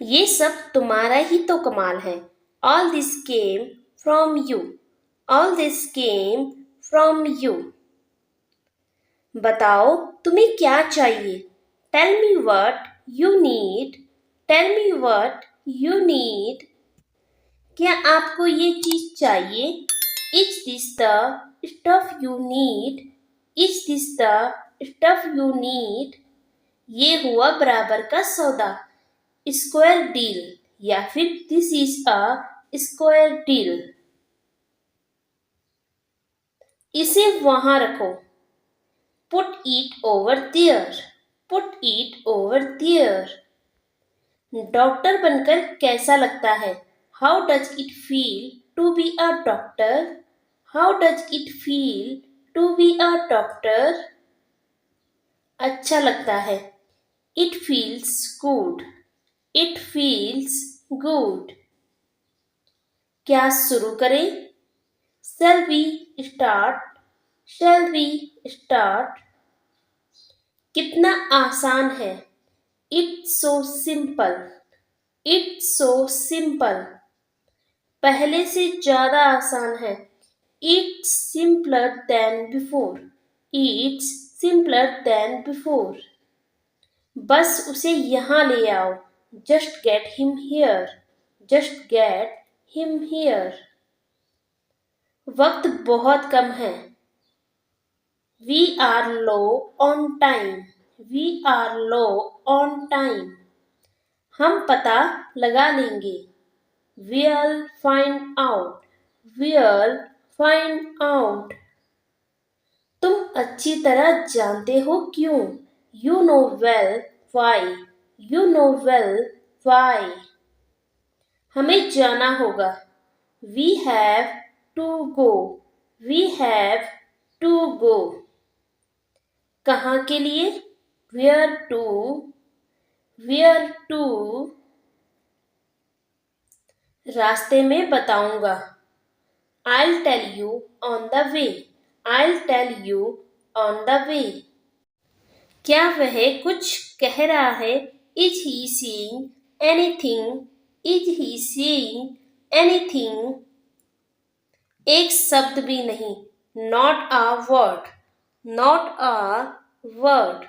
ये सब तुम्हारा ही तो कमाल है। All this came from you. All this came from you. बताओ तुम्हें क्या चाहिए? Tell me what you need. Tell me what you need. क्या आपको ये चीज चाहिए? Is this the stuff you need? Is this the stuff you need? ये हुआ बराबर का सौदा, स्क्वायर डील, या फिर this is a square deal. इसे वहां रखो। Put it over there. Put it over there. Doctor बनकर कैसा लगता है? How does it feel to be a doctor? How does it feel to be a doctor? अच्छा लगता है। It feels good. It feels good. क्या शुरू करें? Shall we start? Shall we start? कितना आसान है। It's so simple. It's so simple. पहले से ज्यादा आसान है। It's simpler than before. It's simpler than before. बस उसे यहाँ ले आओ। Just get him here. Just get him here. वक्त बहुत कम है। We are low on time. We are low on time. हम पता लगा लेंगे। We'll find out. We'll find out. तुम अच्छी तरह जानते हो क्यों? You know well why. You know well why. हमें जाना होगा। We have to go. We have to go. कहाँ के लिए? Where to? Where to? रास्ते में बताऊंगा। I'll tell you on the way. I'll tell you on the way. क्या वह कुछ कह रहा है? Is he saying anything? Is he saying anything? एक शब्द भी नहीं। Not a word. Not a word.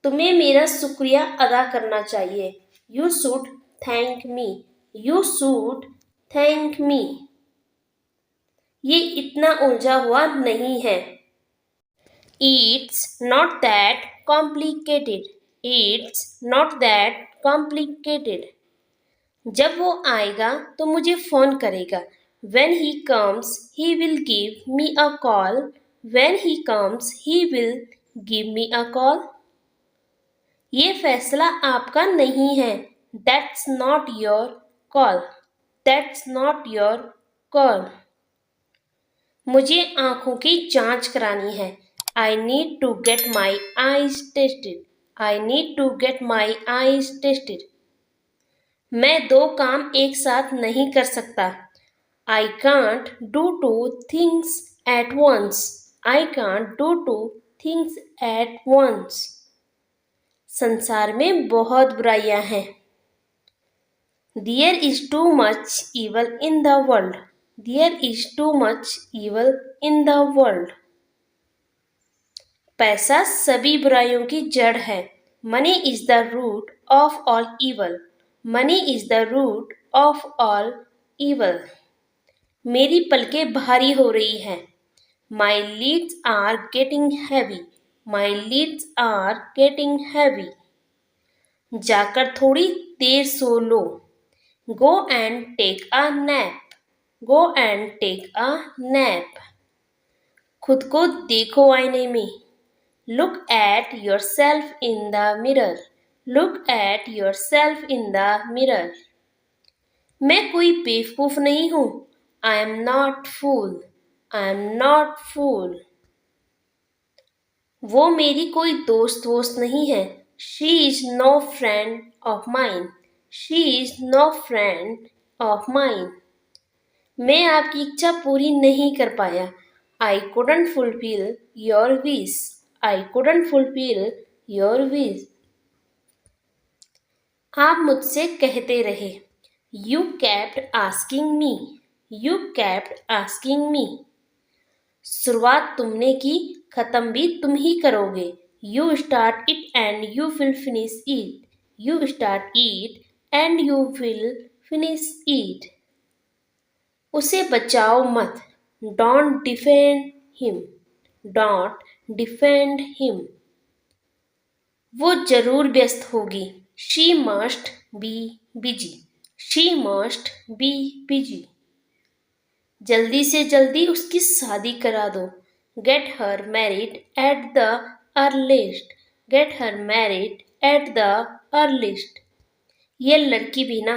तुम्हें मेरा शुक्रिया अदा करना चाहिए। You should thank me. You should thank me. ये इतना उलझा हुआ नहीं है। It's not that complicated. It's not that complicated. जब वो आएगा तो मुझे फोन करेगा। When he comes, he will give me a call. When he comes, he will give me a call. ये फैसला आपका नहीं है। That's not your call. That's not your call. मुझे आँखों की जांच करानी है। I need to get my eyes tested. I need to get my eyes tested. मैं दो काम एक साथ नहीं कर सकता। I can't do two things at once. I can't do two things at once. संसार में बहुत बुराइयां हैं। There is too much evil in the world. There is too much evil in the world. पैसा सभी बुराइयों की जड़ है। Money is the root of all evil. Money is the root of all evil. मेरी पलकें भारी हो रही हैं। My lids are getting heavy. My lids are getting heavy. जाकर थोड़ी देर सो लो। Go and take a nap. Go and take a nap. खुद को देखो आईने में। Look at yourself in the mirror. Look at yourself in the mirror. मैं कोई बेवकूफ नहीं हूँ। I am not fool. I am not fool. वो मेरी कोई दोस्त नहीं है। She is no friend of mine. She is no friend of mine. मैं आपकी इच्छा पूरी नहीं कर पाया। I couldn't fulfill your wish. I couldn't fulfill your wish. आप मुझसे कहते रहे। You kept asking me. You kept asking me. शुरुआत तुमने की, खत्म भी तुम ही करोगे। You start it and you will finish it. You start it and you will finish it. उसे बचाओ मत। Don't defend him. Don't defend him. वो जरूर व्यस्त होगी। She must be busy. She must be busy. जल्दी से जल्दी उसकी शादी करा दो। Get her married at the earliest. Get her married at the earliest. ये लड़की भी ना।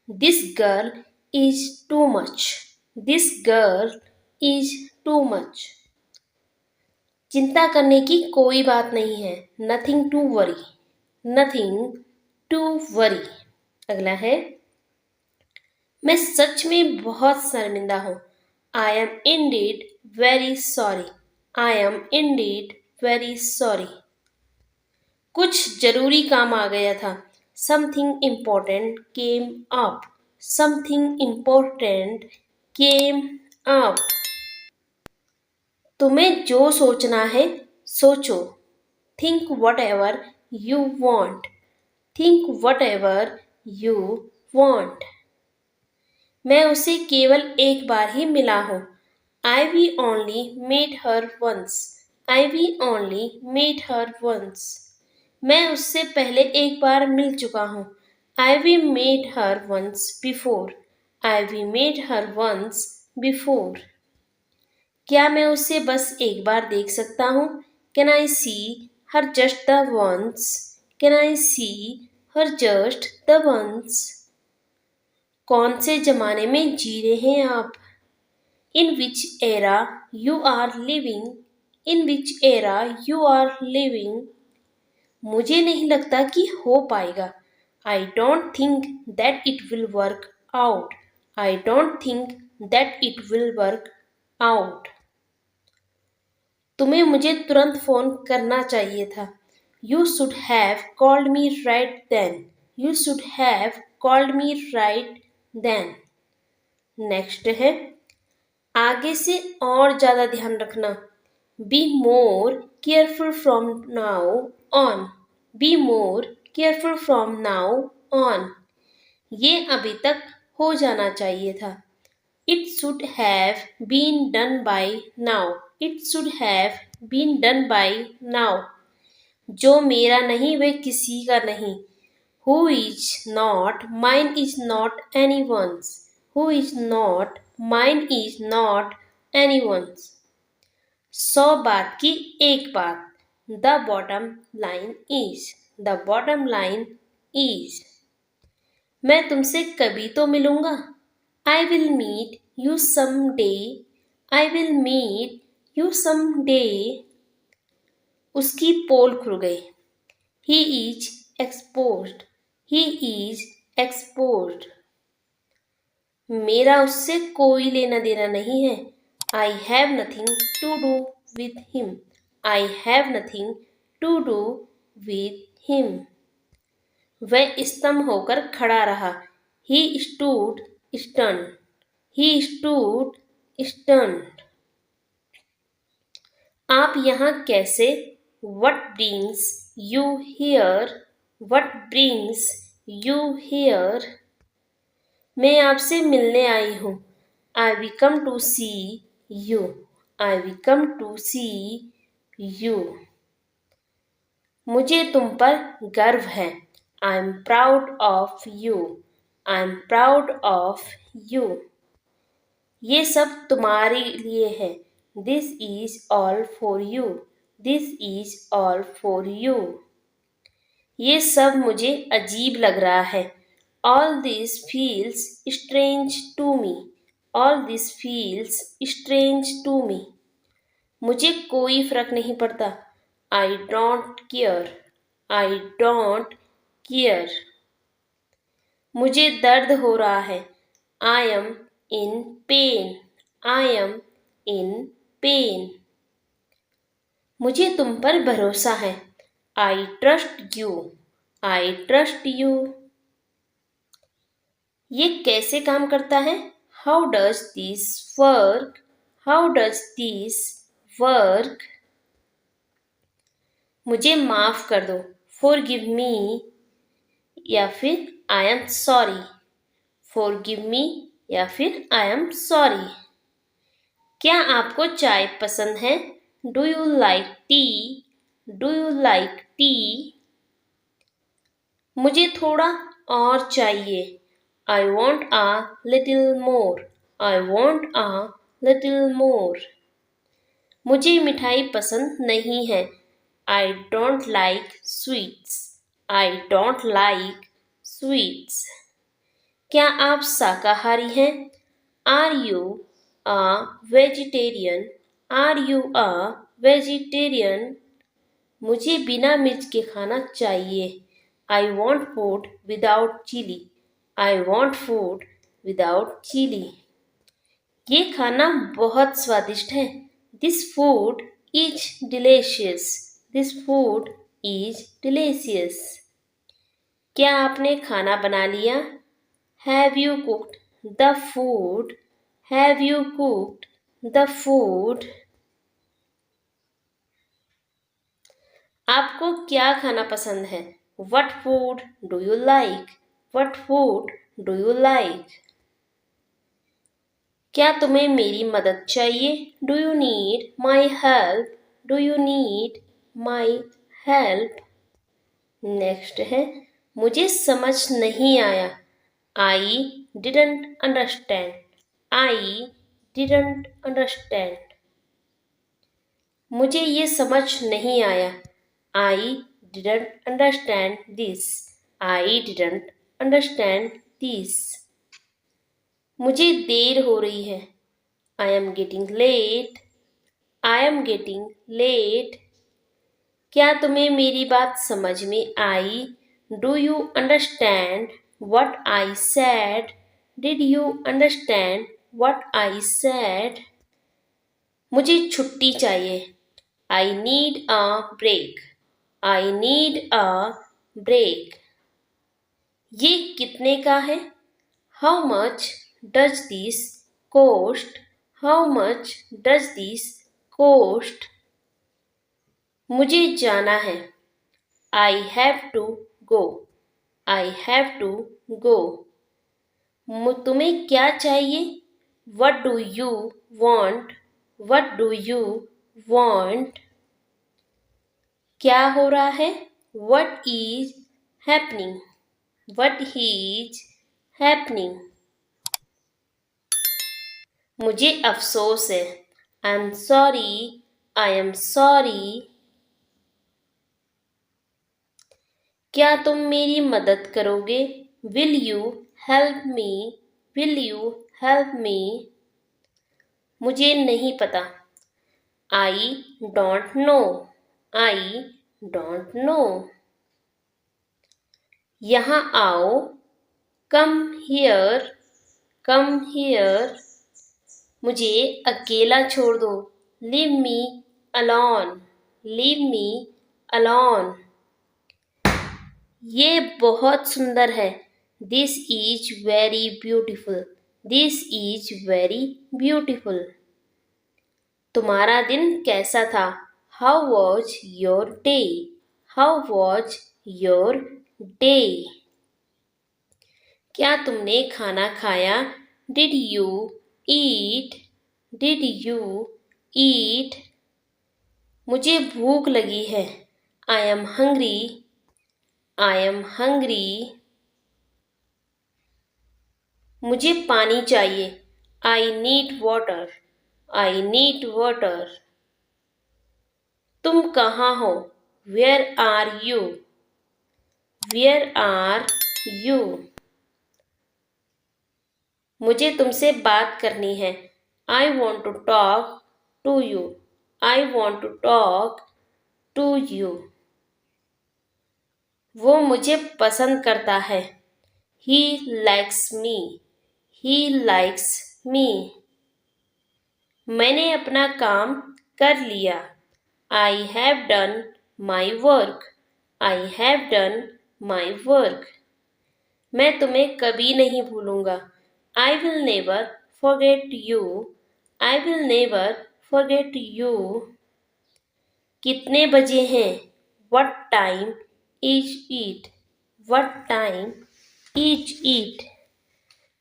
This girl is too much. This girl is too much. चिंता करने की कोई बात नहीं है। Nothing to worry. Nothing to worry. अगला है, मैं सच में बहुत शर्मिंदा हूँ। I am indeed very sorry. I am indeed very sorry. कुछ जरूरी काम आ गया था। Something important came up. Something important came up. तुम्हें जो सोचना है सोचो। Think whatever you want. Think whatever you want. मैं उसे केवल एक बार ही मिला हूँ। We only met her once. We only met her once. मैं उससे पहले एक बार मिल चुका हूँ। We met her once before. We met her once before. क्या मैं उसे बस एक बार देख सकता हूँ? Can I see her just the once? Can I see her just the once? कौन से जमाने में जी रहे हैं आप? In which era you are living? In which era you are living? मुझे नहीं लगता कि हो पाएगा। I don't think that it will work out. I don't think that it will work out. तुम्हें मुझे तुरंत फोन करना चाहिए था। You should have called me right then. You should have called me right then. Next है, आगे से और ज़्यादा ध्यान रखना। Be more careful from now on. Be more careful from now on. ये अभी तक हो जाना चाहिए था। It should have been done by now. It should have been done by now. जो मेरा नहीं वह किसी का नहीं। Who is not mine is not anyone's. Who is not mine is not anyone's. 100 बात की एक बात। The bottom line is. The bottom line is. मैं तुमसे कभी तो मिलूंगा। I will meet you someday. I will meet you someday. उसकी पोल खुल गई। He is exposed. He is exposed. मेरा उससे कोई लेना देना नहीं है। I have nothing to do with him. I have nothing to do with him. वह स्तंभ होकर खड़ा रहा। He stood stunned. He stood stunned. आप यहाँ कैसे? What brings you here? What brings you here? मैं आपसे मिलने आई हूँ। I will come to see you. I will come to see you. मुझे तुम पर गर्व है। I am proud of you. I am proud of you. ये सब तुम्हारे लिए है। This is all for you. This is all for you. ये सब मुझे अजीब लग रहा है। All this feels strange to me. All this feels strange to me. मुझे कोई फर्क नहीं पड़ता। I don't care. I don't care. मुझे दर्द हो रहा है। I am in pain. I am in pain. मुझे तुम पर भरोसा है। I trust you. I trust you. ये कैसे काम करता है? How does this work? How does this work? मुझे माफ कर दो, फॉरगिव मी, या फिर आई एम सॉरी। फॉरगिव मी या फिर आई एम सॉरी। क्या आपको चाय पसंद है? Do you like tea? Do you like tea? मुझे थोड़ा और चाहिए। I want a little more. I want a little more. मुझे मिठाई पसंद नहीं है। I don't like sweets. I don't like sweets. क्या आप शाकाहारी हैं? Are you a vegetarian? Are you a vegetarian? मुझे बिना मिर्च के खाना चाहिए। I want food without chilli. I want food without chilli. ये खाना बहुत स्वादिष्ट है। This food is delicious. This food is delicious. क्या आपने खाना बना लिया? Have you cooked the food? Have you cooked the food? आपको क्या खाना पसंद है? What food do you like? What food do you like? क्या तुम्हें मेरी मदद चाहिए? Do you need my help? Do you need my help? Next है, मुझे समझ नहीं आया। I didn't understand. I didn't understand. मुझे ये समझ नहीं आया। I didn't understand this. I didn't understand this. मुझे देर हो रही है। I am getting late. I am getting late. क्या तुम्हें मेरी बात समझ में आई? Do you understand what I said? Did you understand what I said? मुझे छुट्टी चाहिए। I need a break. I need a break. ये कितने का है? How much does this cost? How much does this cost? मुझे जाना है। आई have to go. I have to go. तुम्हें क्या चाहिए? What do you want? What do you want? क्या हो रहा है? What is happening? What is happening? मुझे अफसोस है। I am sorry. I am sorry. क्या तुम मेरी मदद करोगे? Will you help me? Will you help me? मुझे नहीं पता। I don't know. I don't know. यहाँ आओ। Come here. Come here. मुझे अकेला छोड़ दो। Leave me alone. Leave me alone. ये बहुत सुंदर है। This is very beautiful. This is very beautiful. तुम्हारा दिन कैसा था? How was your day? How was your day? क्या तुमने खाना खाया? Did you eat? Did you eat? मुझे भूख लगी है। I am hungry. I am hungry. मुझे पानी चाहिए। I need water. I need water. तुम कहाँ हो? Where are you? Where are you? मुझे तुमसे बात करनी है। I want to talk to you. I want to talk to you. वो मुझे पसंद करता है। He likes me. He likes me. मैंने अपना काम कर लिया। I have done my work. I have done my work. मैं तुम्हें कभी नहीं भूलूंगा। I will never forget you. I will never forget you. कितने बजे हैं? What time is it? What time is it?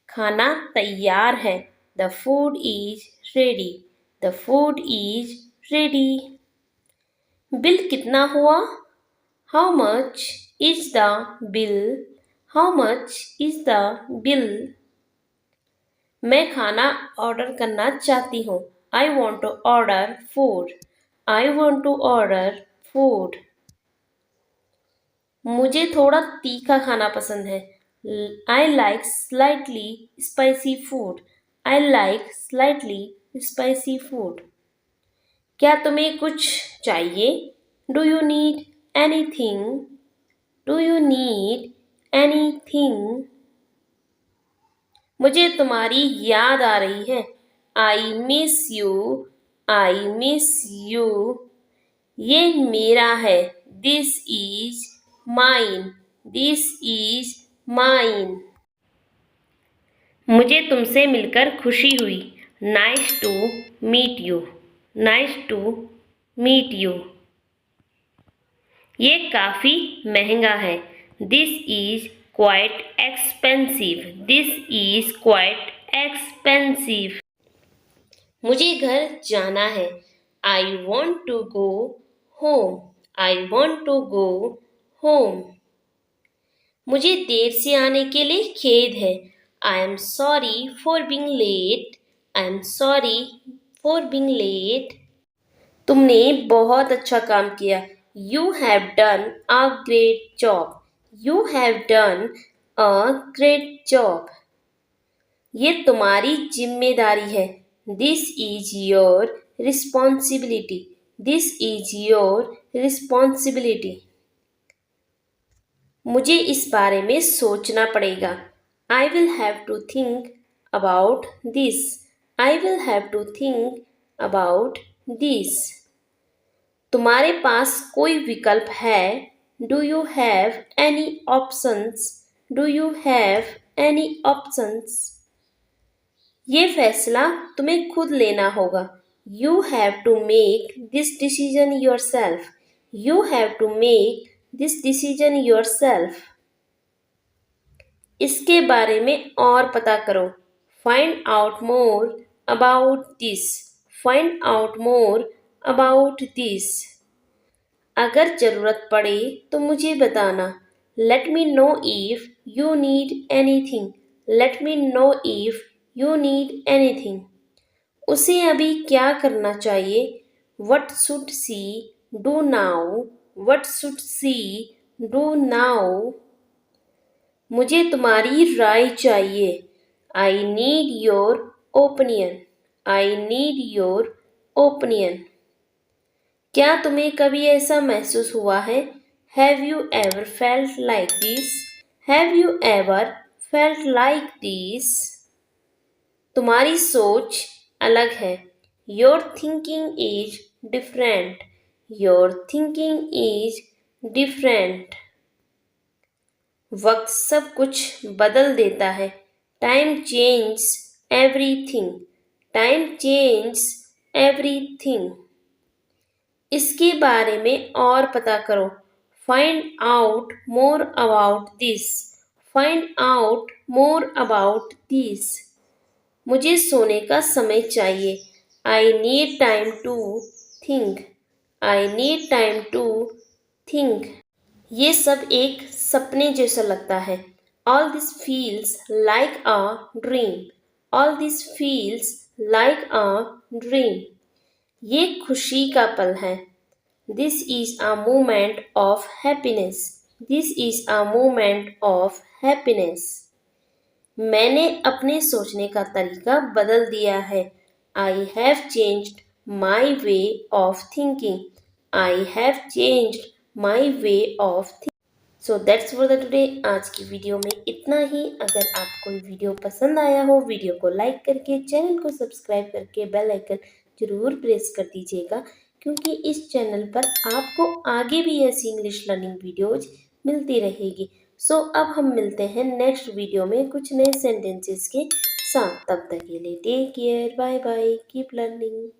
खाना तैयार है। The food is ready. The food is ready. Bill कितना हुआ? How much is the bill? How much is the bill? मैं खाना ऑर्डर करना चाहती हूँ। I want to order food. I want to order food. मुझे थोड़ा तीखा खाना पसंद है। I like slightly spicy food. I like slightly spicy food. क्या तुम्हें कुछ चाहिए? Do you need anything? Do you need anything? मुझे तुम्हारी याद आ रही है। I miss you. I miss you. ये मेरा है। This is mine. This is mine. मुझे तुमसे मिलकर खुशी हुई। Nice to meet you. Nice to meet you. ये काफ़ी महंगा है। This is quite expensive. This is quite expensive. मुझे घर जाना है। I want to go home. I want to go home. मुझे देर से आने के लिए खेद है। I am sorry for being late. I am sorry for being late. तुमने बहुत अच्छा काम किया। You have done a great job. You have done a great job. ये तुम्हारी जिम्मेदारी है। This is your responsibility. This is your responsibility. मुझे इस बारे में सोचना पड़ेगा। I will have to think about this. I will have to think about this. तुम्हारे पास कोई विकल्प है? Do you have any options? Do you have any options? ये फैसला तुम्हें खुद लेना होगा। You have to make this decision yourself. You have to make this decision yourself. इसके बारे में और पता करो। Find out more about this. Find out more about this. अगर जरूरत पड़े तो मुझे बताना। Let me know if you need anything. Let me know if you need anything. उसे अभी क्या करना चाहिए? What should she do now? What should she do now? मुझे तुम्हारी राय चाहिए। I need your opinion. I need your opinion. क्या तुम्हें कभी ऐसा महसूस हुआ है? Have you ever felt like this? Have you ever felt like this? तुम्हारी सोच अलग है। Your thinking is different. Your thinking is different. वक्त सब कुछ बदल देता है। Time changes everything. Time changes everything. इसके बारे में और पता करो। Find out more about this. Find out more about this. मुझे सोने का समय चाहिए। I need time to think. I need time to think. ये सब एक सपने जैसा लगता है। All this feels like a dream. All this feels like a dream. ये खुशी का पल है। This is a moment of happiness. This is a moment of happiness. मैंने अपने सोचने का तरीका बदल दिया है। I have changed my way of thinking. I have changed my way of thinking. So that's for the today. आज की वीडियो में इतना ही। अगर आपको वीडियो पसंद आया हो, वीडियो को लाइक करके चैनल को सब्सक्राइब करके बेल आइकन जरूर प्रेस कर दीजिएगा, क्योंकि इस चैनल पर आपको आगे भी ऐसी इंग्लिश लर्निंग वीडियोज मिलती रहेगी। सो अब हम मिलते हैं नेक्स्ट वीडियो में कुछ नए सेंटेंसेस के साथ। तब तक के लिए take care, bye bye, keep learning.